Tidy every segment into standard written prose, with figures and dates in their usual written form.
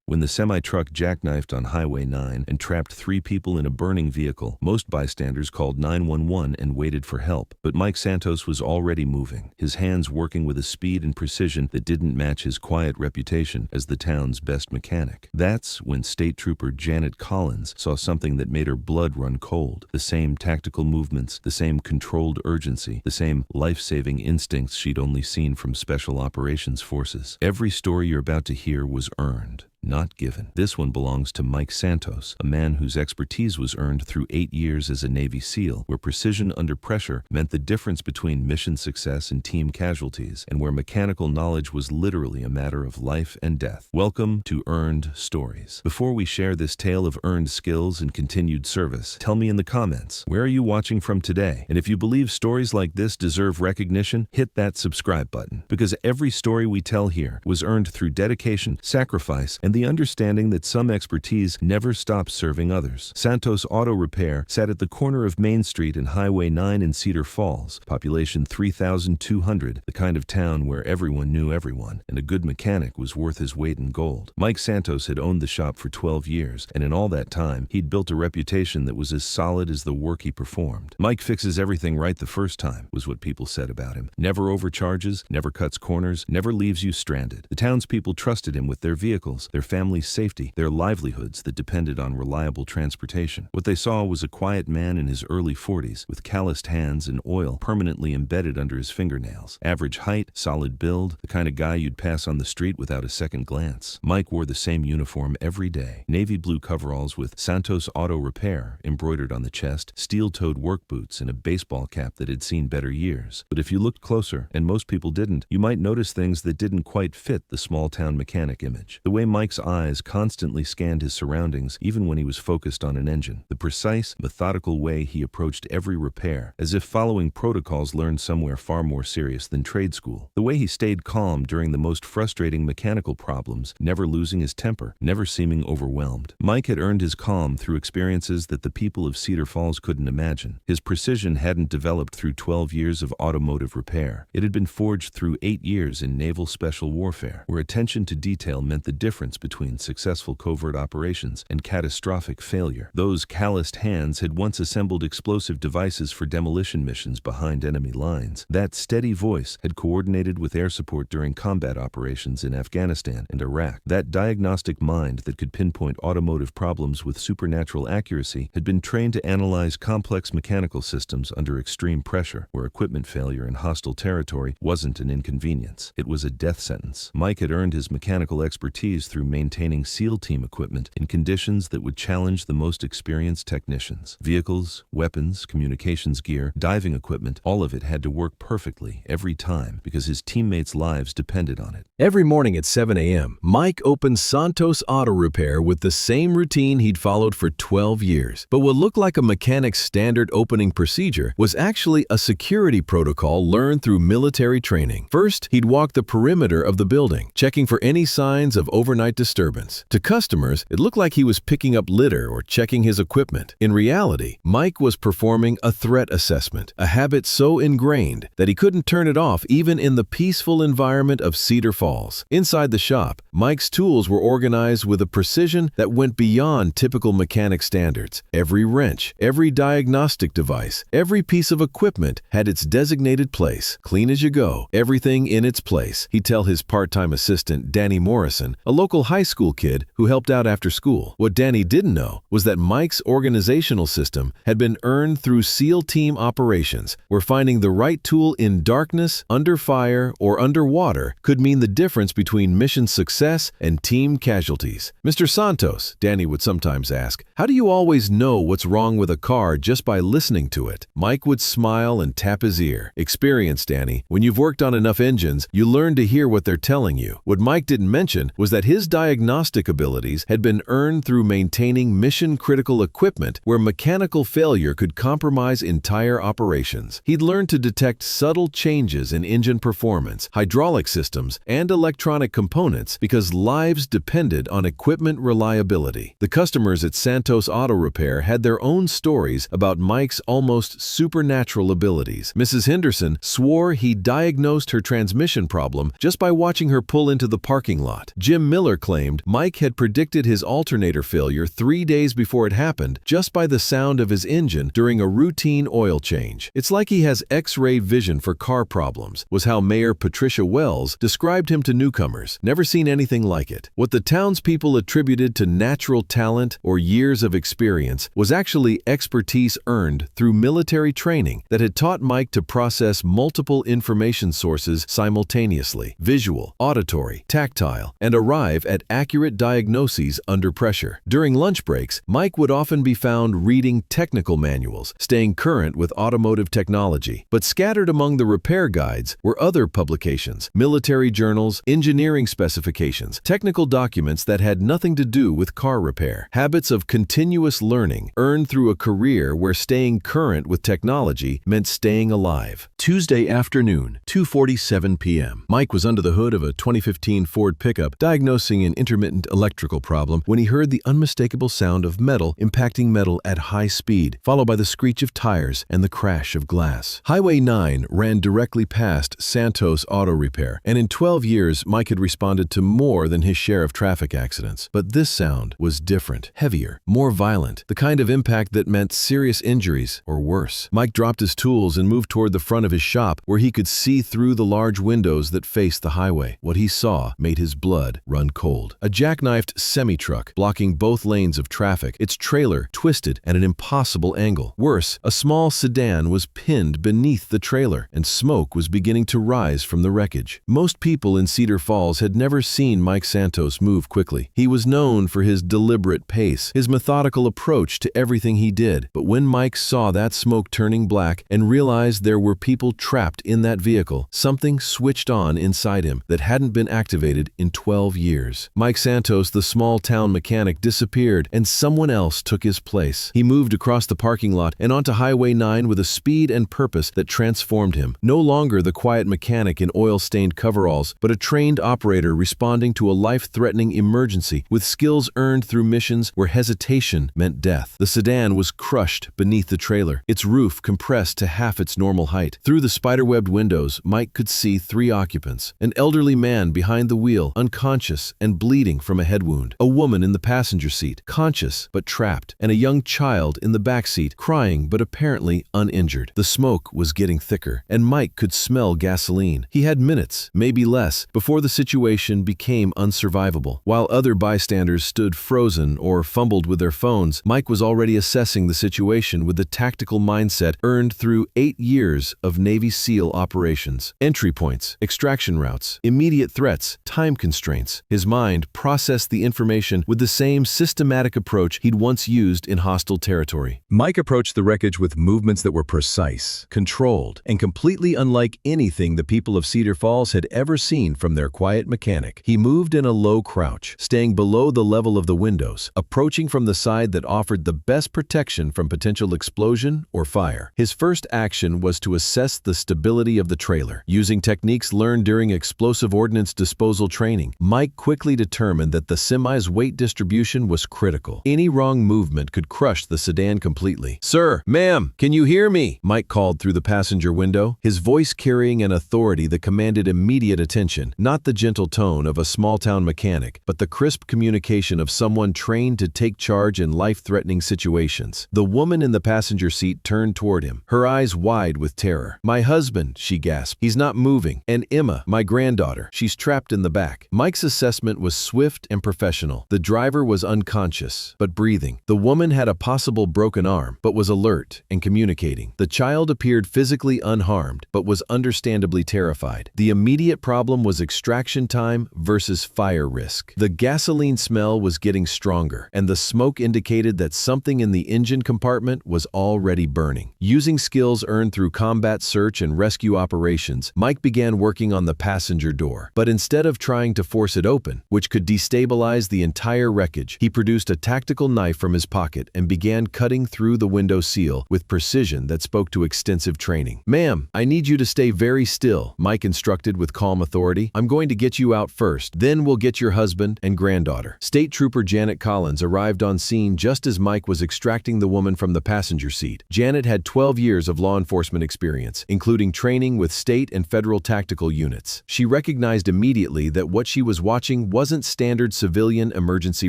when the semi-truck jackknifed on Highway 9 and trapped 3 people in a burning vehicle. Most bystanders called 911 and waited for help, but Mike Santos was already moving, his hands working with a speed and precision that didn't match his quiet reputation as the town's best mechanic. That's when State Trooper Janet Collins saw something that made her blood run cold. The same tactical movements, the same controlled urgency, the same life-saving instincts she'd only seen from Special Operations Forces. Every story you're about to hear was earned, not given. This one belongs to Mike Santos, a man whose expertise was earned through 8 years as a Navy SEAL, where precision under pressure meant the difference between mission success and team casualties, and where mechanical knowledge was literally a matter of life and death. Welcome to Earned Stories. Before we share this tale of earned skills and continued service, tell me in the comments, where are you watching from today? And if you believe stories like this deserve recognition, hit that subscribe button, because every story we tell here was earned through dedication, sacrifice, and the understanding that some expertise never stops serving others. Santos Auto Repair sat at the corner of Main Street and Highway 9 in Cedar Falls, population 3,200, the kind of town where everyone knew everyone, and a good mechanic was worth his weight in gold. Mike Santos had owned the shop for 12 years, and in all that time, he'd built a reputation that was as solid as the work he performed. Mike fixes everything right the first time, was what people said about him. Never overcharges, never cuts corners, never leaves you stranded. The townspeople trusted him with their vehicles, their family's safety, their livelihoods that depended on reliable transportation. What they saw was a quiet man in his early 40s, with calloused hands and oil permanently embedded under his fingernails. Average height, solid build, the kind of guy you'd pass on the street without a second glance. Mike wore the same uniform every day, navy blue coveralls with Santos Auto Repair embroidered on the chest, steel-toed work boots, and a baseball cap that had seen better years. But if you looked closer, and most people didn't, you might notice things that didn't quite fit the small-town mechanic image. The way Mike's eyes constantly scanned his surroundings, even when he was focused on an engine. The precise, methodical way he approached every repair, as if following protocols learned somewhere far more serious than trade school. The way he stayed calm during the most frustrating mechanical problems, never losing his temper, never seeming overwhelmed. Mike had earned his calm through experiences that the people of Cedar Falls couldn't imagine. His precision hadn't developed through 12 years of automotive repair. It had been forged through 8 years in naval special warfare, where attention to detail meant the difference between successful covert operations and catastrophic failure. Those calloused hands had once assembled explosive devices for demolition missions behind enemy lines. That steady voice had coordinated with air support during combat operations in Afghanistan and Iraq. That diagnostic mind that could pinpoint automotive problems with supernatural accuracy had been trained to analyze complex mechanical systems under extreme pressure, where equipment failure in hostile territory wasn't an inconvenience. It was a death sentence. Mike had earned his mechanical expertise through maintaining SEAL team equipment in conditions that would challenge the most experienced technicians. Vehicles, weapons, communications gear, diving equipment, all of it had to work perfectly every time because his teammates' lives depended on it. Every morning at 7 a.m., Mike opened Santos Auto Repair with the same routine he'd followed for 12 years. But what looked like a mechanic's standard opening procedure was actually a security protocol learned through military training. First, he'd walk the perimeter of the building, checking for any signs of overnight disturbance. To customers, it looked like he was picking up litter or checking his equipment. In reality, Mike was performing a threat assessment, a habit so ingrained that he couldn't turn it off even in the peaceful environment of Cedar Falls. Inside the shop, Mike's tools were organized with a precision that went beyond typical mechanic standards. Every wrench, every diagnostic device, every piece of equipment had its designated place. Clean as you go, everything in its place, he'd tell his part-time assistant, Danny Morrison, a local high school kid who helped out after school. What Danny didn't know was that Mike's organizational system had been earned through SEAL team operations, where finding the right tool in darkness, under fire, or underwater could mean the difference between mission success and team casualties. "Mr. Santos," Danny would sometimes ask, "how do you always know what's wrong with a car just by listening to it?" Mike would smile and tap his ear. "Experience, Danny. When you've worked on enough engines, you learn to hear what they're telling you." What Mike didn't mention was that his diagnostic abilities had been earned through maintaining mission-critical equipment where mechanical failure could compromise entire operations. He'd learned to detect subtle changes in engine performance, hydraulic systems, and electronic components because lives depended on equipment reliability. The customers at Santos Auto Repair had their own stories about Mike's almost supernatural abilities. Mrs. Henderson swore he diagnosed her transmission problem just by watching her pull into the parking lot. Jim Miller claimed Mike had predicted his alternator failure 3 days before it happened just by the sound of his engine during a routine oil change. "It's like he has X-ray vision for car problems," was how Mayor Patricia Wells described him to newcomers. "Never seen anything like it." What the townspeople attributed to natural talent or years of experience was actually expertise earned through military training that had taught Mike to process multiple information sources simultaneously: visual, auditory, tactile, and arrive at accurate diagnoses under pressure. During lunch breaks, Mike would often be found reading technical manuals, staying current with automotive technology. But scattered among the repair guides were other publications, military journals, engineering specifications, technical documents that had nothing to do with car repair. Habits of continuous learning earned through a career where staying current with technology meant staying alive. Tuesday afternoon, 2:47 p.m. Mike was under the hood of a 2015 Ford pickup diagnosing an intermittent electrical problem when he heard the unmistakable sound of metal impacting metal at high speed, followed by the screech of tires and the crash of glass. Highway 9 ran directly past Santos Auto Repair, and in 12 years, Mike had responded to more than his share of traffic accidents. But this sound was different, heavier, more violent, the kind of impact that meant serious injuries or worse. Mike dropped his tools and moved toward the front of his shop where he could see through the large windows that faced the highway. What he saw made his blood run cold. A jackknifed semi-truck blocking both lanes of traffic, its trailer twisted at an impossible angle. Worse, a small sedan was pinned beneath the trailer, and smoke was beginning to rise from the wreckage. Most people in Cedar Falls had never seen Mike Santos move quickly. He was known for his deliberate pace, his methodical approach to everything he did. But when Mike saw that smoke turning black and realized there were people trapped in that vehicle, something switched on inside him that hadn't been activated in 12 years. Mike Santos, the small-town mechanic, disappeared, and someone else took his place. He moved across the parking lot and onto Highway 9 with a speed and purpose that transformed him. No longer the quiet mechanic in oil-stained coveralls, but a trained operator responding to a life-threatening emergency with skills earned through missions where hesitation meant death. The sedan was crushed beneath the trailer, its roof compressed to half its normal height. Through the spider-webbed windows, Mike could see 3 occupants: an elderly man behind the wheel, unconscious and bleeding from a head wound; a woman in the passenger seat, conscious but trapped; and a young child in the back seat, crying but apparently uninjured. The smoke was getting thicker, and Mike could smell gasoline. He had minutes, maybe less, before the situation became unsurvivable. While other bystanders stood frozen or fumbled with their phones, Mike was already assessing the situation with the tactical mindset earned through 8 years of Navy SEAL operations. Entry points, extraction routes, immediate threats, time constraints. His mind processed the information with the same systematic approach he'd once used in hostile territory. Mike approached the wreckage with movements that were precise, controlled, and completely unlike anything the people of Cedar Falls had ever seen from their quiet mechanic. He moved in a low crouch, staying below the level of the windows, approaching from the side that offered the best protection from potential explosion or fire. His first action was to assess the stability of the trailer. Using techniques learned during explosive ordnance disposal training, Mike quickly determined that the semi's weight distribution was critical. Any wrong movement could crush the sedan completely. "Sir, ma'am, can you hear me?" Mike called through the passenger window, his voice carrying an authority that commanded immediate attention, not the gentle tone of a small-town mechanic, but the crisp communication of someone trained to take charge in life-threatening situations. The woman in the passenger seat turned toward him, her eyes wide with terror. "My husband," she gasped. "He's not moving. And Emma, my granddaughter, she's trapped in the back." Mike's assessment was swift and professional. The driver was unconscious, but breathing. The woman had a possible broken arm, but was alert and communicating. The child appeared physically unharmed, but was understandably terrified. The immediate problem was extraction time versus fire risk. The gasoline smell was getting stronger, and the smoke indicated that something in the engine compartment was already burning. Using skills earned through combat search and rescue operations, Mike began working on the passenger door. But instead of trying to force it open, which could destabilize the entire wreckage, he produced a tactical knife from his pocket and began cutting through the window seal with precision that spoke to extensive training. "Ma'am, I need you to stay very still," Mike instructed with calm authority. "I'm going to get you out first, then we'll get your husband and granddaughter." State Trooper Janet Collins arrived on scene just as Mike was extracting the woman from the passenger seat. Janet had 12 years of law enforcement experience, including training with state and federal tactical units. She recognized immediately that what she was watching wasn't standard civilian emergency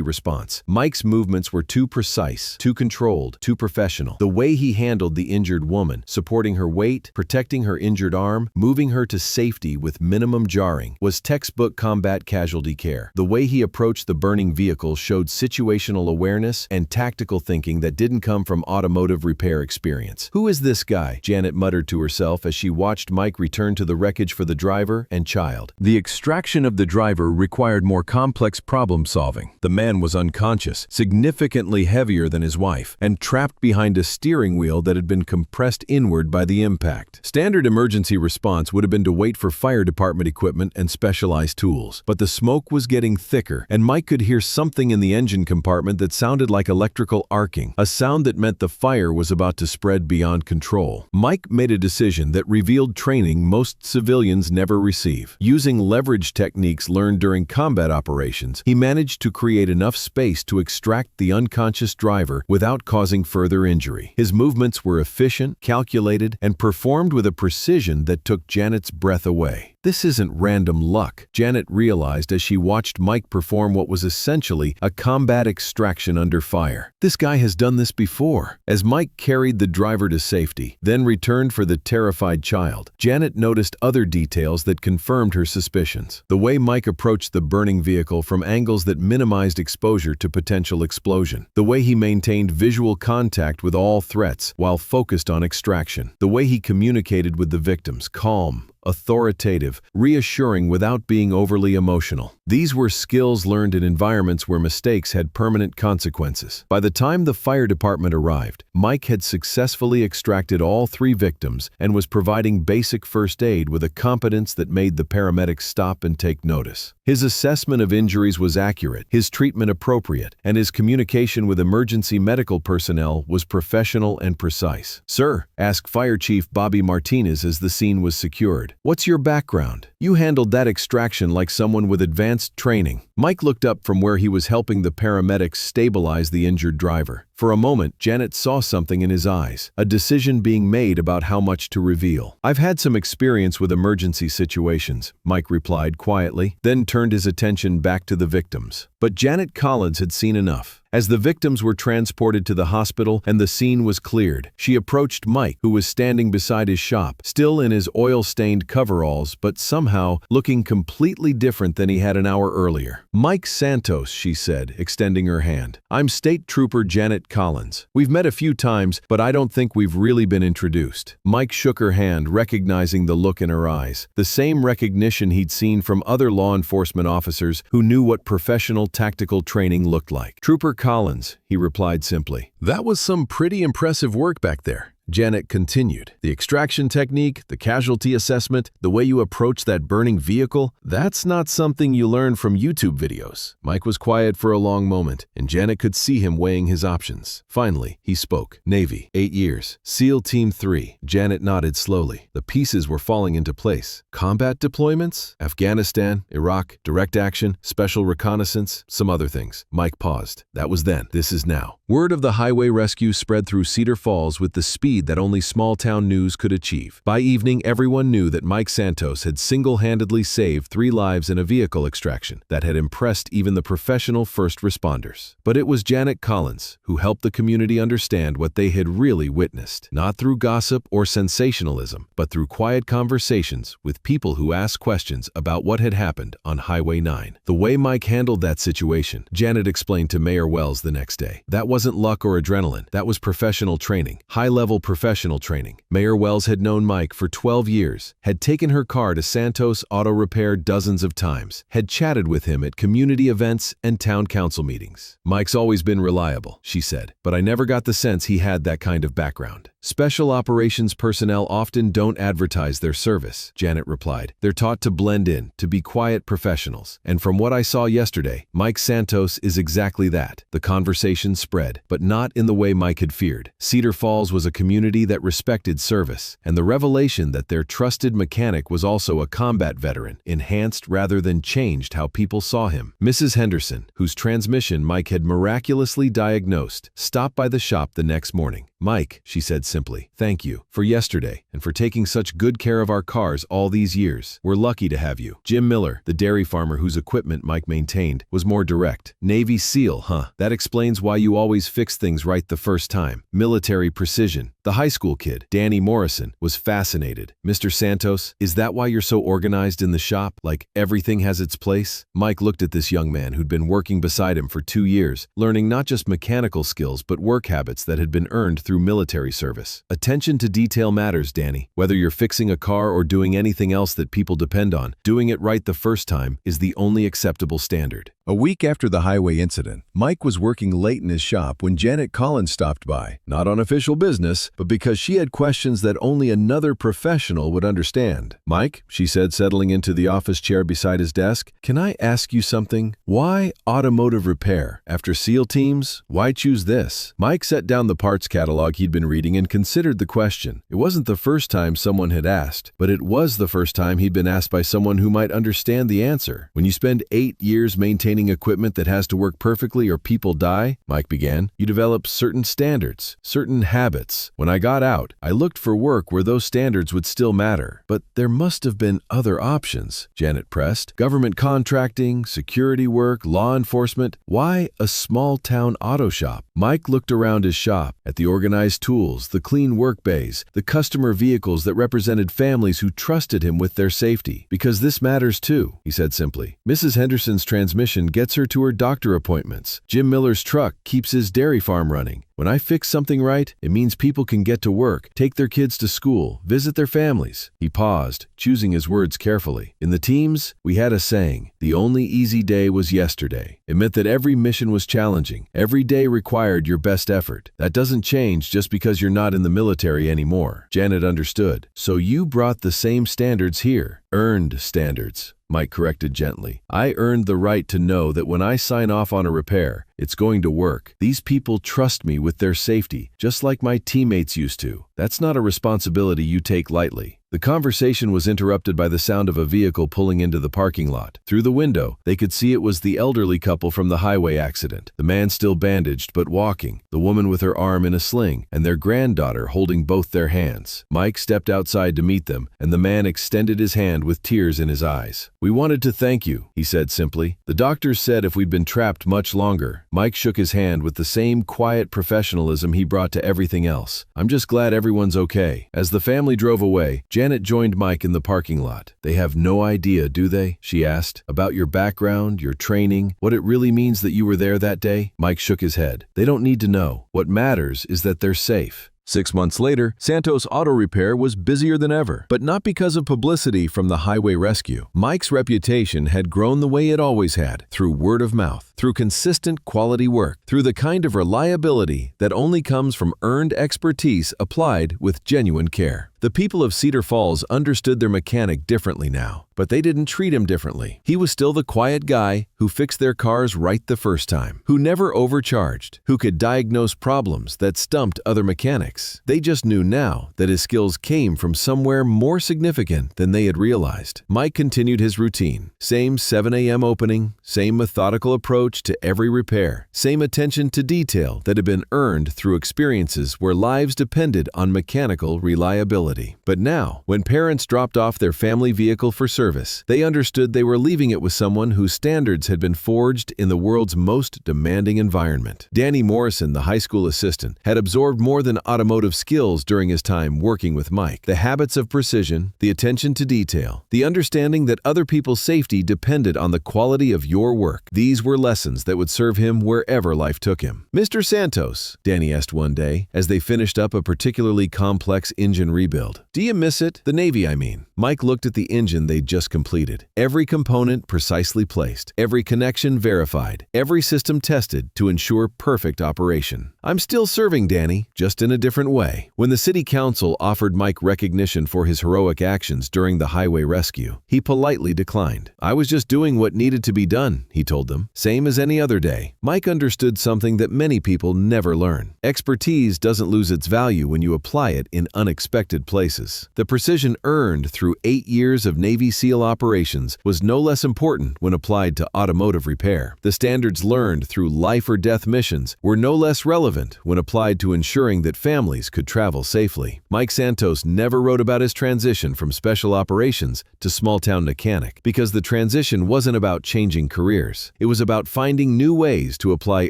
response. Mike's movements were too precise, too controlled, too professional. The way he handled the injured woman, supporting her weight, protecting her injured arm, moving her to safety with minimum jarring, was textbook combat casualty care. The way he approached the burning vehicle showed situational awareness and tactical thinking that didn't come from automotive repair experience. "Who is this guy?" Janet muttered to herself as she watched Mike return to the wreckage for the driver and child. The extraction of the driver required more complex problem solving. The man was unconscious, significantly heavier than his wife, and trapped behind a steering wheel that had been compressed inward by the impact. Standard emergency response would have been to wait for fire department equipment and specialized tools. But the smoke was getting thicker, and Mike could hear something in the engine compartment that sounded like electrical arcing, a sound that meant the fire was about to spread beyond control. Mike made a decision that revealed training most civilians never receive. Using leverage techniques learned during combat operations, he managed to create enough space to extract the unconscious driver without causing further injury. His movements were efficient, calculated, and performed with a precision that took Janet's breath away. This isn't random luck, Janet realized as she watched Mike perform what was essentially a combat extraction under fire. This guy has done this before. As Mike carried the driver to safety, then returned for the terrified child, Janet noticed other details that confirmed her suspicions. The way Mike approached the burning vehicle from angles that minimized exposure to potential explosion. The way he maintained visual contact with all threats while focused on extraction. The way he communicated with the victims, calm, authoritative, reassuring without being overly emotional. These were skills learned in environments where mistakes had permanent consequences. By the time the fire department arrived, Mike had successfully extracted all 3 victims and was providing basic first aid with a competence that made the paramedics stop and take notice. His assessment of injuries was accurate, his treatment appropriate, and his communication with emergency medical personnel was professional and precise. "Sir," asked Fire Chief Bobby Martinez as the scene was secured, "what's your background? You handled that extraction like someone with advanced training." Mike looked up from where he was helping the paramedics stabilize the injured driver. For a moment, Janet saw something in his eyes, a decision being made about how much to reveal. "I've had some experience with emergency situations," Mike replied quietly, then turned his attention back to the victims. But Janet Collins had seen enough. As the victims were transported to the hospital and the scene was cleared, she approached Mike, who was standing beside his shop, still in his oil-stained coveralls, but somehow looking completely different than he had an hour earlier. "Mike Santos," she said, extending her hand. "I'm State Trooper Janet Collins. We've met a few times, but I don't think we've really been introduced." Mike shook her hand, recognizing the look in her eyes, the same recognition he'd seen from other law enforcement officers who knew what professional tactical training looked like. "Trooper Collins," he replied simply. "That was some pretty impressive work back there." Janet continued. "The extraction technique, the casualty assessment, the way you approach that burning vehicle, that's not something you learn from YouTube videos." Mike was quiet for a long moment, and Janet could see him weighing his options. Finally, he spoke. "Navy, 8 years. SEAL Team 3. Janet nodded slowly. The pieces were falling into place. "Combat deployments? Afghanistan, Iraq, direct action, special reconnaissance, some other things." Mike paused. "That was then. This is now." Word of the highway rescue spread through Cedar Falls with the speed that only small-town news could achieve. By evening, everyone knew that Mike Santos had single-handedly saved 3 lives in a vehicle extraction that had impressed even the professional first responders. But it was Janet Collins who helped the community understand what they had really witnessed, not through gossip or sensationalism, but through quiet conversations with people who asked questions about what had happened on Highway 9. The way Mike handled that situation, Janet explained to Mayor Wells the next day. That wasn't luck or adrenaline, that was professional training, high-level professional training. Mayor Wells had known Mike for 12 years, had taken her car to Santos Auto Repair dozens of times, had chatted with him at community events and town council meetings. "Mike's always been reliable," she said, "but I never got the sense he had that kind of background." "Special operations personnel often don't advertise their service," Janet replied. "They're taught to blend in, to be quiet professionals. And from what I saw yesterday, Mike Santos is exactly that." The conversation spread, but not in the way Mike had feared. Cedar Falls was a community that respected service, and the revelation that their trusted mechanic was also a combat veteran enhanced rather than changed how people saw him. Mrs. Henderson, whose transmission Mike had miraculously diagnosed, stopped by the shop the next morning. "Mike," she said simply, "Thank you for yesterday and for taking such good care of our cars all these years. We're lucky to have you." Jim Miller, the dairy farmer whose equipment Mike maintained, was more direct. "Navy SEAL, huh? That explains why you always fix things right the first time. Military precision." The high school kid, Danny Morrison, was fascinated. "Mr. Santos, is that why you're so organized in the shop? Like everything has its place?" Mike looked at this young man who'd been working beside him for 2 years, learning not just mechanical skills but work habits that had been earned through military service. "Attention to detail matters, Danny. Whether you're fixing a car or doing anything else that people depend on, doing it right the first time is the only acceptable standard." A week after the highway incident, Mike was working late in his shop when Janet Collins stopped by, not on official business, but because she had questions that only another professional would understand. "Mike," she said, settling into the office chair beside his desk, "can I ask you something? Why automotive repair? After SEAL teams, why choose this?" Mike set down the parts catalog he'd been reading and considered the question. It wasn't the first time someone had asked, but it was the first time he'd been asked by someone who might understand the answer. "When you spend 8 years maintaining equipment that has to work perfectly or people die," Mike began, "you develop certain standards, certain habits. When I got out, I looked for work where those standards would still matter. But there must have been other options," Janet pressed. "Government contracting, security work, law enforcement. Why a small-town auto shop?" Mike looked around his shop, at the organized tools, the clean work bays, the customer vehicles that represented families who trusted him with their safety. "Because this matters too," he said simply. "Mrs. Henderson's transmission gets her to her doctor appointments. Jim Miller's truck keeps his dairy farm running. When I fix something right, it means people can get to work, take their kids to school, visit their families." He paused, choosing his words carefully. "In the teams, we had a saying, the only easy day was yesterday. It meant that every mission was challenging. Every day required your best effort. That doesn't change just because you're not in the military anymore." Janet understood. "So you brought the same standards here." "Earned standards," Mike corrected gently. "I earned the right to know that when I sign off on a repair, it's going to work. These people trust me with their safety, just like my teammates used to. That's not a responsibility you take lightly." The conversation was interrupted by the sound of a vehicle pulling into the parking lot. Through the window, they could see it was the elderly couple from the highway accident, the man still bandaged but walking, the woman with her arm in a sling, and their granddaughter holding both their hands. Mike stepped outside to meet them, and the man extended his hand with tears in his eyes. "We wanted to thank you," he said simply. "The doctors said if we'd been trapped much longer." Mike shook his hand with the same quiet professionalism he brought to everything else. "I'm just glad everyone's okay." As the family drove away, Janet joined Mike in the parking lot. "They have no idea, do they?" she asked. "About your background, your training, what it really means that you were there that day?" Mike shook his head. "They don't need to know. What matters is that they're safe." 6 months later, Santos Auto Repair was busier than ever, but not because of publicity from the highway rescue. Mike's reputation had grown the way it always had, through word of mouth, through consistent quality work, through the kind of reliability that only comes from earned expertise applied with genuine care. The people of Cedar Falls understood their mechanic differently now, but they didn't treat him differently. He was still the quiet guy who fixed their cars right the first time, who never overcharged, who could diagnose problems that stumped other mechanics. They just knew now that his skills came from somewhere more significant than they had realized. Mike continued his routine. Same 7 a.m. opening, same methodical approach to every repair, same attention to detail that had been earned through experiences where lives depended on mechanical reliability. But now, when parents dropped off their family vehicle for service, they understood they were leaving it with someone whose standards had been forged in the world's most demanding environment. Danny Morrison, the high school assistant, had absorbed more than automotive skills during his time working with Mike. The habits of precision, the attention to detail, the understanding that other people's safety depended on the quality of your work. These were lessons that would serve him wherever life took him. "Mr. Santos," Danny asked one day, as they finished up a particularly complex engine rebuild, "do you miss it? The Navy, I mean." Mike looked at the engine they'd just completed. Every component precisely placed, every connection verified, every system tested to ensure perfect operation. "I'm still serving, Danny, just in a different way." When the city council offered Mike recognition for his heroic actions during the highway rescue, he politely declined. "I was just doing what needed to be done," he told them. "Same as any other day." Mike understood something that many people never learn. Expertise doesn't lose its value when you apply it in unexpected places. The precision earned through 8 years of Navy SEAL operations was no less important when applied to automotive repair. The standards learned through life or death missions were no less relevant when applied to ensuring that families families could travel safely. Mike Santos never wrote about his transition from special operations to small-town mechanic because the transition wasn't about changing careers. It was about finding new ways to apply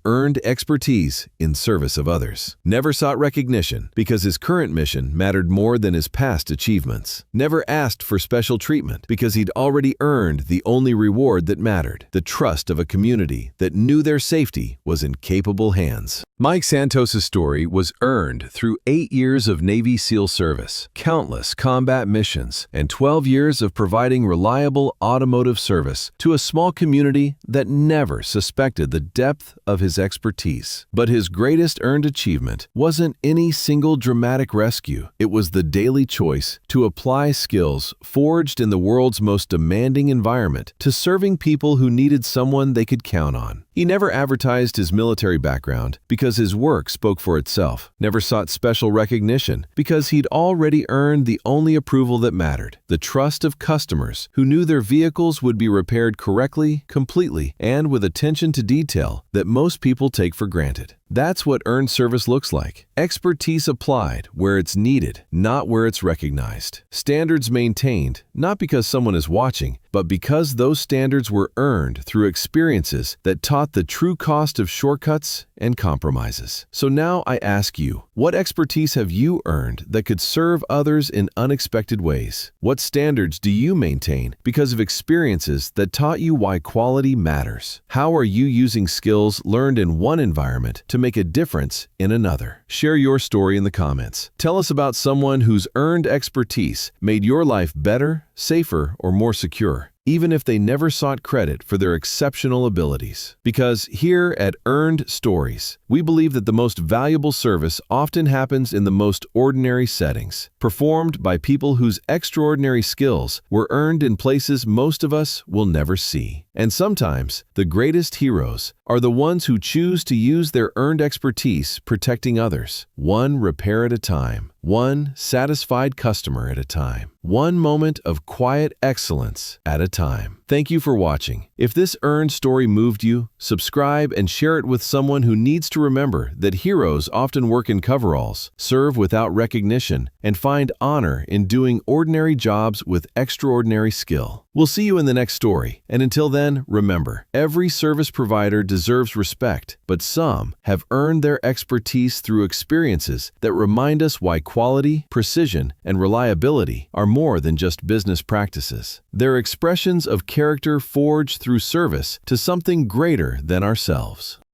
earned expertise in service of others. Never sought recognition because his current mission mattered more than his past achievements. Never asked for special treatment because he'd already earned the only reward that mattered, the trust of a community that knew their safety was in capable hands. Mike Santos' story was earned through 8 years of Navy SEAL service, countless combat missions, and 12 years of providing reliable automotive service to a small community that never suspected the depth of his expertise. But his greatest earned achievement wasn't any single dramatic rescue. It was the daily choice to apply skills forged in the world's most demanding environment to serving people who needed someone they could count on. He never advertised his military background because his work spoke for itself, never sought special recognition because he'd already earned the only approval that mattered, the trust of customers who knew their vehicles would be repaired correctly, completely, and with attention to detail that most people take for granted. That's what earned service looks like. Expertise applied where it's needed, not where it's recognized. Standards maintained, not because someone is watching, but because those standards were earned through experiences that taught the true cost of shortcuts and compromises. So now I ask you, what expertise have you earned that could serve others in unexpected ways? What standards do you maintain because of experiences that taught you why quality matters? How are you using skills learned in one environment to make a difference in another? Share your story in the comments. Tell us about someone whose earned expertise made your life better, safer, or more secure, even if they never sought credit for their exceptional abilities. Because here at Earned Stories, we believe that the most valuable service often happens in the most ordinary settings, performed by people whose extraordinary skills were earned in places most of us will never see. And sometimes, the greatest heroes are the ones who choose to use their earned expertise protecting others, one repair at a time, one satisfied customer at a time, one moment of quiet excellence at a time. Thank you for watching. If this earned story moved you, subscribe and share it with someone who needs to remember that heroes often work in coveralls, serve without recognition, and find honor in doing ordinary jobs with extraordinary skill. We'll see you in the next story, and until then, remember, every service provider deserves respect, but some have earned their expertise through experiences that remind us why quality, precision, and reliability are more than just business practices. They're expressions of character forged through service to something greater than ourselves.